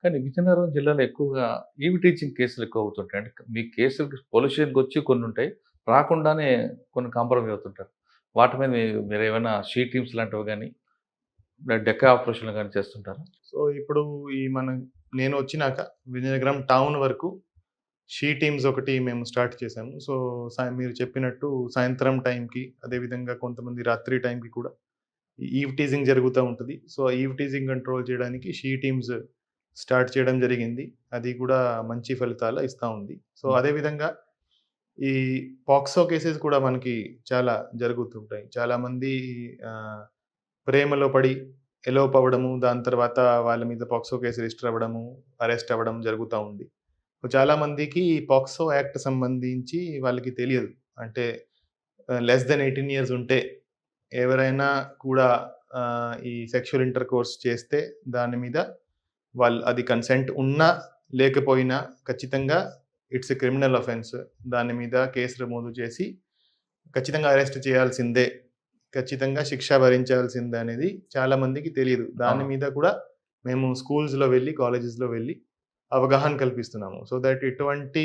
కానీ విజయనగరం జిల్లాలో ఎక్కువగా ఈవ్ టీచింగ్ కేసులు ఎక్కువ అవుతుంటాయి. అంటే మీ కేసులకి పోలీస్ స్టేషన్‌కొచ్చి కొన్నుంటాయి. రాకుండానే కొన్ని కాంప్రమైజ్ అవుతుంటారు. వాటి మీద మీరేమైనా షీ టీమ్స్ లాంటివి గాని, డెకా ఆపరేషన్‌లు గాని చేస్తుంటారా? సో, ఇప్పుడు ఈ మన నేనొచ్చినాక విజయనగరం టౌన్ వరకు షీ టీమ్స్ ఒకటి మేము స్టార్ట్ చేశాము. సో, మీరు చెప్పినట్టు సాయంత్రం టైంకి, అదేవిధంగా కొంతమంది రాత్రి టైంకి కూడా ఈవ్ టీజింగ్ జరుగుతా ఉంటది. సో, ఈవ్ టీజింగ్ కంట్రోల్ చేయడానికి షీ టీమ్స్ స్టార్ట్ చేయడం జరిగింది. అది కూడా మంచి ఫలితాలు ఇస్తా ఉంది. సో, హ్మ్. అదే విధంగా ఈ పాక్సో కేసెస్ కూడా మనకి చాలా జరుగుతుంటాయి. చాలామంది ఆహ్, ప్రేమలో పడి ఎలోప్ అవ్వడము, దాని తర్వాత వాళ్ళ మీద పాక్సో కేసు రిజిస్టర్ అవ్వడము, అరెస్ట్ అవ్వడం జరుగుతా ఉంది. సో, చాలామందికి ఈ పాక్సో యాక్ట్ సంబంధించి వాళ్ళకి తెలియదు. అంటే లెస్ థాన్ 18 ఇయర్స్ ఉంటే ఎవరైనా కూడా ఈ సెక్షువల్ ఇంటర్‌కోర్స్ చేస్తే దాని మీద వాళ్ళు అది కన్సెంట్ ఉన్నా, లేకపోయినా ఖచ్చితంగా ఇట్స్ ఎ క్రిమినల్ అఫెన్స్. దాని మీద కేసు నమోదు చేసి ఖచ్చితంగా అరెస్ట్ చేయాల్సిందే. ఖచ్చితంగా శిక్ష భరించాల్సిందే అనేది చాలా మందికి తెలీదు. దాని అవును. మీద కూడా మేము స్కూల్స్‌లో వెళ్లి, కాలేజెస్‌లో వెళ్లి అవగాహన కల్పిస్తున్నాము. సో దట్ ఇటువంటి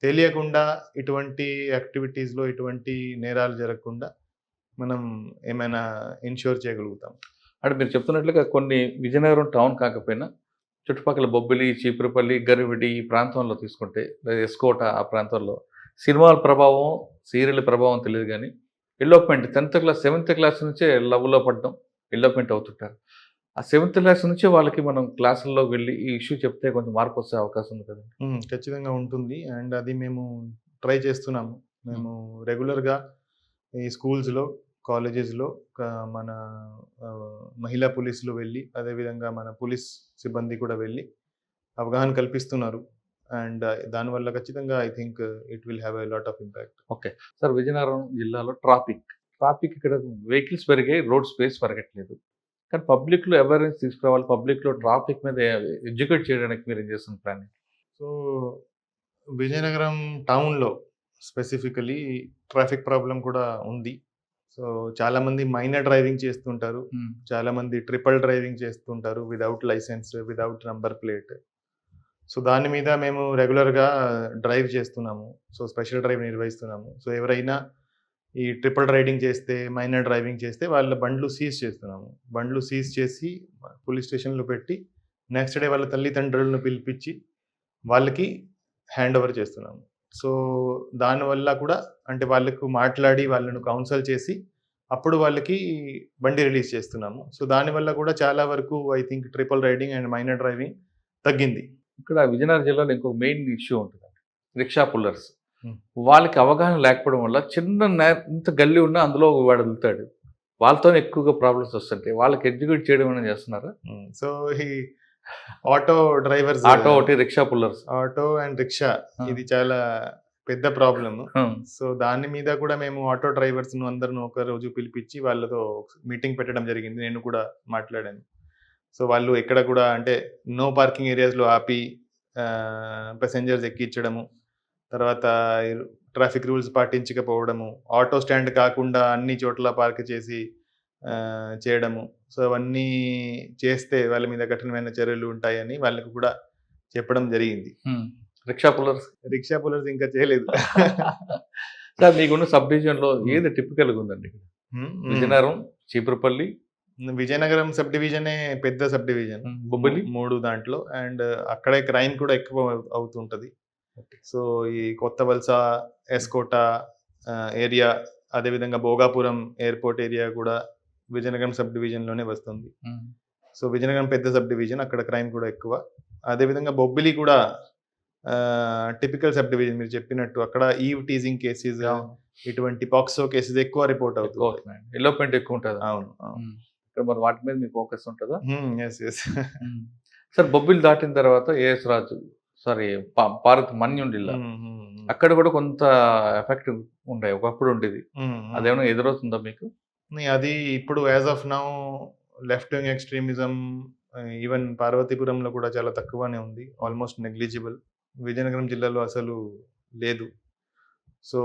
తెలియకుండా ఇటువంటి యాక్టివిటీస్‌లో ఇటువంటి నేరాలు జరగకుండా మనం ఏమైనా ఎన్‌ష్యూర్ చేయగలుగుతాం. అంటే మీరు చెప్తున్నట్లుగా కొన్ని విజయనగరం టౌన్ కాకపోయినా చుట్టుపక్కల బొబ్బిలి, చీపురుపల్లి, గరివిడి ఈ ప్రాంతంలో తీసుకుంటే లేదా ఎస్కోట ఆ ప్రాంతంలో సినిమాల ప్రభావం, సీరియల్ ప్రభావం తెలీదు గానీ, ఎల్లోప్‌మెంట్ 10థ్ క్లాస్, 7థ్ క్లాస్ నుంచే లవ్‌లో పడడం, ఎల్లోప్‌మెంట్ అవుతుంటారు. ఆ 7థ్ క్లాస్ నుంచే వాళ్ళకి మనం క్లాసుల్లోకి వెళ్లి ఈ ఇష్యూ చెప్తే కొంచెం మార్పొచ్చే అవకాశం ఉంది కదండీ! ఖచ్చితంగా ఉంటుంది. అండ్ అది మేము ట్రై చేస్తున్నాము. హ్మ్. మేము రెగ్యులర్‌గా ఈ స్కూల్స్‌లో, కాలేజెస్‌లో మన మహిళా పోలీసులు వెళ్ళి, అదేవిధంగా మన పోలీస్ సిబ్బంది కూడా వెళ్ళి అవగాహన కల్పిస్తున్నారు. అండ్ దానివల్ల ఖచ్చితంగా I think it will have a lot of impact. Okay. Sir Vizianagaram జిల్లాలో ట్రాఫిక్ ఇక్కడ వెహికల్స్ పెరిగాయి. రోడ్ స్పేస్ పెరగట్లేదు. కానీ పబ్లిక్‌లో అవేర్‌నెస్ తీసుకురావాలి. పబ్లిక్‌లో ట్రాఫిక్ మీద ఎడ్యుకేట్ చేయడానికి మీరేం చేస్తున్న ప్లానింగ్? సో, విజయనగరం టౌన్‌లో స్పెసిఫికల్లీ ట్రాఫిక్ ప్రాబ్లమ్ కూడా ఉంది. సో, చాలామంది మైనర్ డ్రైవింగ్ చేస్తుంటారు. హ్మ్. చాలామంది ట్రిపుల్ డ్రైవింగ్ చేస్తుంటారు without license, without number plate. So, దాని మీద మేము రెగ్యులర్‌గా డ్రైవ్ చేస్తున్నాము. సో, స్పెషల్ డ్రైవ్ నిర్వహిస్తున్నాము. సో, ఎవరైనా ఈ ట్రిపుల్ రైడింగ్ చేస్తే, మైనర్ డ్రైవింగ్ చేస్తే వాళ్ళ బండ్లు సీజ్ చేస్తున్నాము. బండ్లు సీజ్ చేసి పోలీస్ స్టేషన్‌లో పెట్టి నెక్స్ట్ డే వాళ్ళ తల్లిదండ్రులను పిలిపించి వాళ్ళకి హ్యాండ్ ఓవర్ చేస్తున్నాము. సో, దానివల్ల కూడా అంటే వాళ్ళకు మాట్లాడి వాళ్ళను కౌన్సెల్ చేసి అప్పుడు వాళ్ళకి బండి రిలీజ్ చేస్తున్నాము. సో, దానివల్ల కూడా చాలా వరకు I think triple riding and minor driving తగ్గింది. ఇక్కడ విజయనగరం జిల్లాలో ఇంకొక మెయిన్ ఇష్యూ ఉంటదండి. Rickshaw pullers. హ్మ్. వాళ్ళకి అవగాహన లేకపోవడం వల్ల చిన్న ఇంత గల్లీ ఉన్నా అందులో వాడు వెళ్తాడు. వాళ్ళతోనే ఎక్కువగా ప్రాబ్లమ్స్ వస్తుంటాయి. వాళ్ళకి ఎడ్యుకేట్ చేయడం ఏమైనా చేస్తున్నారా? సో, ఈ ఆటో డ్రైవర్స్, ఆటో ఒకటి, rickshaw pullers. Auto and rickshaw ఆ! ఇది చాలా పెద్ద ప్రాబ్లమ్. హ్మ్. సో, దాని మీద కూడా మేము ఆటో డ్రైవర్స్‌ను అందరిని ఒకరోజు పిలిపించి వాళ్ళతో మీటింగ్ పెట్టడం జరిగింది. నేను కూడా మాట్లాడాను. సో, వాళ్ళు ఎక్కడ కూడా అంటే నో పార్కింగ్ ఏరియాస్‌లో ఆపి పాసెంజర్స్ ఎక్కించడము. తర్వాత ట్రాఫిక్ రూల్స్ పాటించకపోవడము. ఆటో స్టాండ్ కాకుండా అన్ని చోట్ల పార్క్ చేసి చేయడము. సో, అవన్నీ చేస్తే వాళ్ళ మీద కఠినమైన చర్యలు ఉంటాయని వాళ్ళకి కూడా చెప్పడం జరిగింది. హ్మ్. Rickshaw pullers. రిక్షా పుల్లర్స్ ఇంకా చేయలేదు. సార్ మీకున్న సబ్ డివిజన్‌లో హ్మ్. ఏది టిపికల్‌గా ఉందండి ఇక్కడ? హ్మ్. హ్మ్. విజయనగరం, చీపురుపల్లి, విజయనగరం సబ్ డివిజనే పెద్ద సబ్ డివిజన్. బొబ్బిలి. 3 దాంట్లో అండ్ అక్కడే క్రైమ్ కూడా ఎక్కువ అవుతుంటది. ఓకే. సో, ఈ కొత్త వలస, ఎస్కోట ఏరియా, అదేవిధంగా భోగాపురం ఎయిర్‌పోర్ట్ ఏరియా కూడా విజయనగరం సబ్ డివిజన్‌లోనే వస్తుంది. హ్మ్. సో, విజయనగరం పెద్ద సబ్ డివిజన్. అక్కడ క్రైమ్ కూడా ఎక్కువ. అదేవిధంగా బొబ్బిలి కూడా టిపికల్ సబ్ డివిజన్ మీరు చెప్పినట్టు అక్కడ ఈవ్ టీజింగ్ కేసెస్, అవును. ఇటువంటి పాక్సో కేసెస్ ఎక్కువ రిపోర్ట్ ఎక్కువ అవుతుంటాయి. అవుతున్నాయండి. ఎలోప్‌మెంట్ ఎక్కువ ఉంటదా? అవును. అవును. హ్మ్. ఇక్కడ మరి వాటి మీద మీ ఫోకస్ ఉంటదా? యెస్. యెస్. హ్మ్. సార్ బొబ్బిలి దాటిన తర్వాత ఏఎస్ రాజు సారీ భారత్ మన్యం జిల్లా. హ్మ్. హ్మ్. హ్మ్. అక్కడ కూడా కొంత ఎఫెక్ట్ ఉండే ఒకప్పుడు ఉండేది. హ్మ్. హ్మ్. అదేమైనా ఎదురవుతుందా మీకు? అది ఇప్పుడు as of now left wing extremism even పార్వతీపురంలో కూడా చాలా తక్కువనే ఉంది. Almost negligible. విజయనగరం జిల్లాలో అసలు లేదు. సో,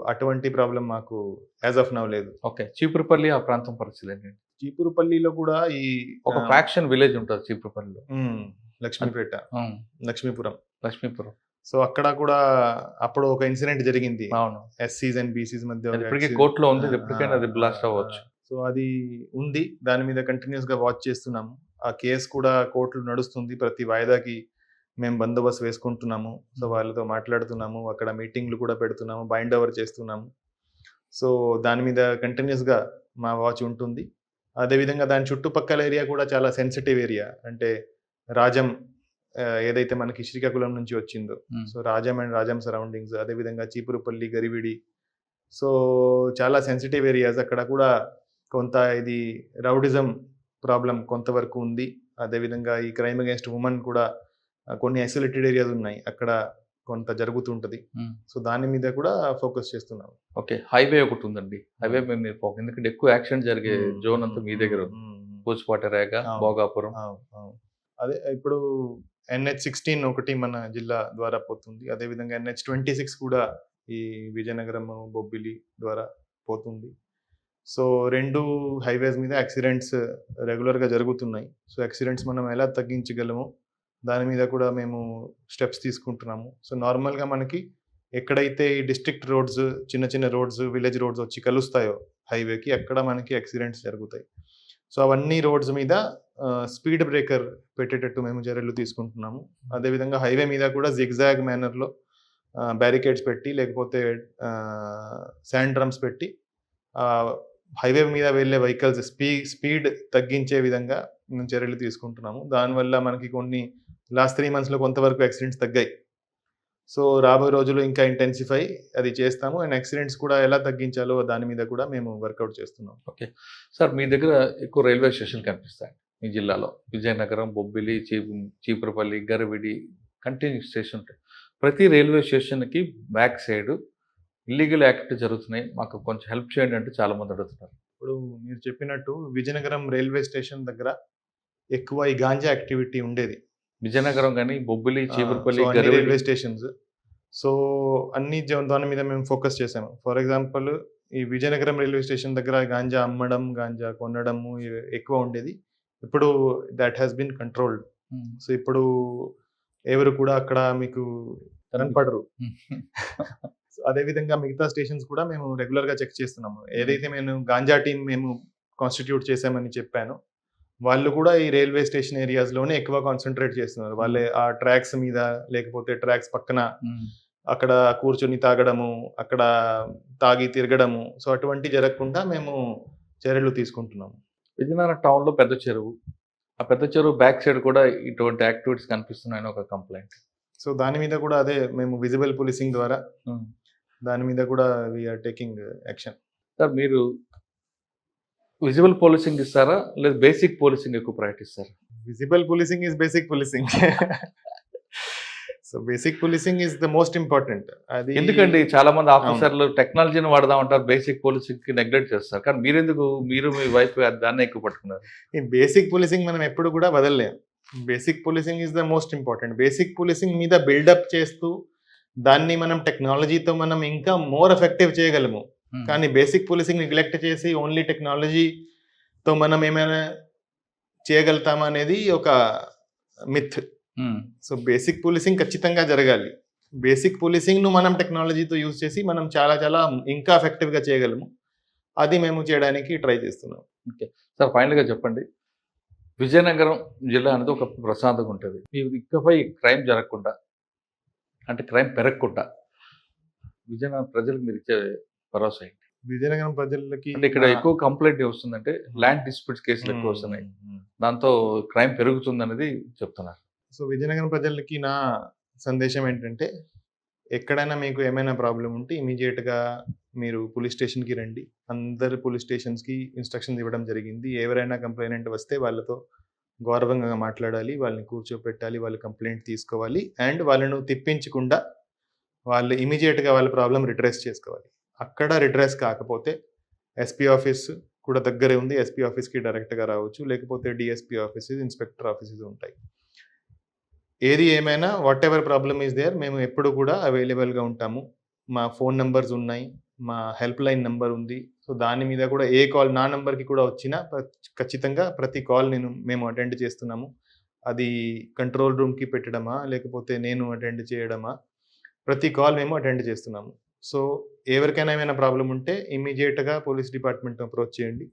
అటువంటి ప్రాబ్లమ్ మాకు యాస్ ఆఫ్ నౌ లేదు. ఓకే. చీపురుపల్లి ఆ ప్రాంతం పరిస్థితులేంటండి? చీపురుపల్లిలో కూడా ఈ ఒక ఫ్రాక్షన్ విలేజ్ ఉంటుంది చీపురుపల్లిలో. లక్ష్మీపేట, ఉమ్, లక్ష్మీపురం. లక్ష్మీపురం. సో అక్కడ కూడా అప్పుడు ఒక ఇన్సిడెంట్ జరిగింది. అవును, ఎస్సీస్ అండ్ బీసీస్ మధ్య అది ఒక ఇప్పటికీ accident. కోర్టులో ఉంది, ఆ, ఎప్పటికైనా అది బ్లాస్ట్ అవ్వచ్చు. సో అది ఉంది, దాని మీద కంటిన్యూస్ గా వాచ్ చేస్తున్నాము. ఆ కేసు కూడా కోర్టులో నడుస్తుంది. ప్రతి వాయిదాకి మేము బందోబస్తు వేసుకుంటున్నాము. సో వాళ్ళతో మాట్లాడుతున్నాము, అక్కడ మీటింగ్లు కూడా పెడుతున్నాము, బైండ్ ఓవర్ చేస్తున్నాము. సో దాని మీద కంటిన్యూస్ గా మా వాచ్ ఉంటుంది. అదేవిధంగా దాని చుట్టుపక్కల ఏరియా కూడా చాలా సెన్సిటివ్ ఏరియా. అంటే రాజం ఏదైతే మనకి శ్రీకాకుళం నుంచి వచ్చిందో, so Rajam and Rajam surroundings, అదేవిధంగా చీపురుపల్లి, గరివిడి, సో చాలా సెన్సిటివ్ ఏరియాస్. అక్కడ కూడా కొంత ఇది రౌడిజం ప్రాబ్లం కొంతవరకు ఉంది. అదేవిధంగా ఈ క్రైమ్ అగేన్స్ట్ ఉమెన్ కూడా కొన్ని ఐసోలేటెడ్ ఏరియాస్ ఉన్నాయి, అక్కడ కొంత జరుగుతుంటది. సో దాని మీద కూడా ఫోకస్ చేస్తున్నాం. ఓకే, హైవే ఒకటి ఉందండి. హైవే మీద మీరు ఎందుకంటే ఎక్కువ యాక్సిడెంట్ జరిగే జోన్ అంతా మీ దగ్గర ఉంది. పూచిపాటి రేగ, భోగాపురం. అదే ఇప్పుడు NH16 ఒకటి మన జిల్లా ద్వారా పోతుంది. అదేవిధంగా NH26 కూడా ఈ విజయనగరం, బొబ్బిలి ద్వారా పోతుంది. సో 2 హైవేస్ మీద యాక్సిడెంట్స్ రెగ్యులర్గా జరుగుతున్నాయి. సో యాక్సిడెంట్స్ మనం ఎలా తగ్గించగలమో దాని మీద కూడా మేము స్టెప్స్ తీసుకుంటున్నాము. సో నార్మల్గా మనకి ఎక్కడైతే ఈ డిస్ట్రిక్ట్ రోడ్స్, చిన్న చిన్న రోడ్స్, విలేజ్ రోడ్స్ వచ్చి కలుస్తాయో హైవేకి, అక్కడ మనకి యాక్సిడెంట్స్ జరుగుతాయి. సో అవన్నీ రోడ్స్ మీద స్పీడ్ బ్రేకర్ పెట్టేటట్టు మేము చర్యలు తీసుకుంటున్నాము. అదేవిధంగా హైవే మీద కూడా జిగ్జాగ్ మేనర్లో బ్యారికేడ్స్ పెట్టి, లేకపోతే శాండ్ డ్రమ్స్ పెట్టి హైవే మీద వెళ్ళే వెహికల్స్ స్పీడ్ తగ్గించే విధంగా మేము చర్యలు తీసుకుంటున్నాము. దానివల్ల మనకి కొన్ని లాస్ట్ 3 monthsలో కొంతవరకు యాక్సిడెంట్స్ తగ్గాయి. సో రాబోయే రోజుల్లో ఇంకా ఇంటెన్సిఫై అది చేస్తాము. అండ్ యాక్సిడెంట్స్ కూడా ఎలా తగ్గించాలో దాని మీద కూడా మేము వర్కౌట్ చేస్తున్నాం. ఓకే సార్, మీ దగ్గర ఎక్కువ రైల్వే స్టేషన్ కనిపిస్తాయి మీ జిల్లాలో. విజయనగరం, బొబ్బిలి, చీపురుపల్లి, గరివిడి కంటిన్యూ స్టేషన్ ఉంటాయి. ప్రతి రైల్వే స్టేషన్కి బ్యాక్ సైడ్ ఇల్లీగల్ యాక్టివిటీ జరుగుతున్నాయి, మాకు కొంచెం హెల్ప్ చేయండి అంటే చాలా మంది అడుగుతున్నారు. ఇప్పుడు మీరు చెప్పినట్టు విజయనగరం రైల్వే స్టేషన్ దగ్గర ఎక్కువ ఈ గాంజా యాక్టివిటీ ఉండేది. విజయనగరం కానీ, బొబ్బిలి, చీపురుపల్లి, సో అన్ని రైల్వే స్టేషన్స్. సో అన్ని దాని మీద మేము ఫోకస్ చేసాము. ఫర్ ఎగ్జాంపుల్ ఈ విజయనగరం రైల్వే స్టేషన్ దగ్గర గాంజా అమ్మడం, గాంజా కొనడము ఎక్కువ ఉండేది. ఇప్పుడు దట్ హ్యాస్ బీన్ కంట్రోల్డ్. సో ఇప్పుడు ఎవరు కూడా అక్కడ మీకు కనపడరు. అదేవిధంగా మిగతా స్టేషన్స్ కూడా మేము రెగ్యులర్గా చెక్ చేస్తున్నాము. ఏదైతే మేము గాంజా టీం మేము కాన్స్టిట్యూట్ చేసామని చెప్పాను, వాళ్ళు కూడా ఈ రైల్వే స్టేషన్ ఏరియాస్లోనే ఎక్కువ కాన్సన్ట్రేట్ చేస్తున్నారు. వాళ్ళే ఆ ట్రాక్స్ మీద, లేకపోతే ట్రాక్స్ పక్కన అక్కడ కూర్చొని తాగడము, అక్కడ తాగి తిరగడము, సో అటువంటి జరగకుండా మేము చర్యలు తీసుకుంటున్నాము. విజయనగరం టౌన్లో పెద్ద చెరువు, ఆ పెద్ద చెరువు బ్యాక్ సైడ్ కూడా ఇటువంటి యాక్టివిటీస్ కనిపిస్తున్నాయని ఒక కంప్లైంట్. సో దాని మీద కూడా అదే మేము విజిబుల్ పోలీసింగ్ ద్వారా దాని మీద కూడా వీఆర్ టేకింగ్ యాక్షన్. సార్, మీరు విజిబుల్ పోలీసింగ్ ఇస్తారా లేదా బేసిక్ పోలీసింగ్ ఎక్కువ ప్రకటిస్తారా? Visible policing is basic policing. So basic policing is the most important. అది ఎందుకండి చాలా మంది ఆఫీసర్లు టెక్నాలజీని వాడదాం అంటారు, బేసిక్ పోలీసింగ్ కి నెగ్లెక్ట్ చేస్తారు. కానీ మీరు మీ వైపు దాన్ని ఎక్కువ పట్టుకున్నారు. ఈ బేసిక్ పోలీసింగ్ మనం ఎప్పుడు కూడా వదలలేము. Basic policing is the most important. Basic policing మీద బిల్డప్ చేస్తూ దాన్ని మనం టెక్నాలజీతో మనం ఇంకా మోర్ ఎఫెక్టివ్ చేయగలము. కానీ బేసిక్ పోలీసింగ్ నెగ్లెక్ట్ చేసి ఓన్లీ టెక్నాలజీతో మనం ఏమైనా చేయగలుగుతామా అనేది ఒక మిత్. సో బేసిక్ పోలీసింగ్ ఖచ్చితంగా జరగాలి. బేసిక్ పోలీసింగ్ను మనం టెక్నాలజీతో యూజ్ చేసి మనం చాలా చాలా ఇంకా ఎఫెక్టివ్గా చేయగలము. అది మేము చేయడానికి ట్రై చేస్తున్నాం. ఓకే సార్, ఫైనల్గా చెప్పండి, విజయనగరం జిల్లా అనేది ఒక ప్రశాంతంగా ఉంటుంది. ఇకపై క్రైమ్ జరగకుండా, అంటే క్రైమ్ పెరగకుండా విజయనగరం ప్రజలకు మీరు ఇచ్చే భరోసా ఏంటి? విజయనగరం ప్రజలకి అంటే ఇక్కడ ఎక్కువ కంప్లైంట్ వస్తుందంటే ల్యాండ్ డిస్ప్యూట్స్ కేసులు ఎక్కువ వస్తున్నాయి, దాంతో క్రైమ్ పెరుగుతుంది అనేది చెప్తున్నారు. సో విజయనగరం ప్రజలకి నా సందేశం ఏంటంటే, ఎక్కడైనా మీకు ఏమైనా ప్రాబ్లం ఉంటే ఇమీడియట్గా మీరు పోలీస్ స్టేషన్కి రండి. అందరు పోలీస్ స్టేషన్స్కి ఇన్స్ట్రక్షన్స్ ఇవ్వడం జరిగింది. ఎవరైనా కంప్లైంట్ వస్తే వాళ్ళతో గౌరవంగా మాట్లాడాలి, వాళ్ళని కూర్చోపెట్టాలి, వాళ్ళు కంప్లైంట్ తీసుకోవాలి. అండ్ వాళ్ళను తిప్పించకుండా వాళ్ళు ఇమీడియట్గా వాళ్ళ ప్రాబ్లం రిడ్రెస్ చేసుకోవాలి. అక్కడ రిడ్రెస్ కాకపోతే ఎస్పీ ఆఫీస్ కూడా దగ్గరే ఉంది, ఎస్పీ ఆఫీస్కి డైరెక్ట్గా రావచ్చు, లేకపోతే డిఎస్పీ ఆఫీసెస్, ఇన్స్పెక్టర్ ఆఫీసెస్ ఉంటాయి. ఏది ఏమైనా whatever problem is there, మేము ఎప్పుడు కూడా అవైలబుల్గా ఉంటాము. మా ఫోన్ నెంబర్స్ ఉన్నాయి, మా హెల్ప్ లైన్ నంబర్ ఉంది. సో, దాని మీద కూడా ఏ కాల్ నా నంబర్‌కి కూడా వచ్చినా ఖచ్చితంగా ప్రతి కాల్ మేము అటెండ్ చేస్తున్నాము. అది కంట్రోల్ రూమ్‌కి పెట్టడమా, లేకపోతే నేను అటెండ్ చేయడమా, ప్రతి కాల్ మేము అటెండ్ చేస్తున్నాము. సో, ఎవరికైనా ఏమైనా ప్రాబ్లమ్ ఉంటే ఇమ్మీడియేట్‌గా పోలీస్ డిపార్ట్‌మెంట్‌ని అప్రోచ్ చేయండి.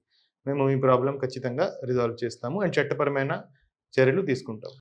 మేము మీ ప్రాబ్లమ్ ఖచ్చితంగా రిజాల్వ్ చేస్తాము అండ్ చట్టపరమైన చర్యలు తీసుకుంటాం.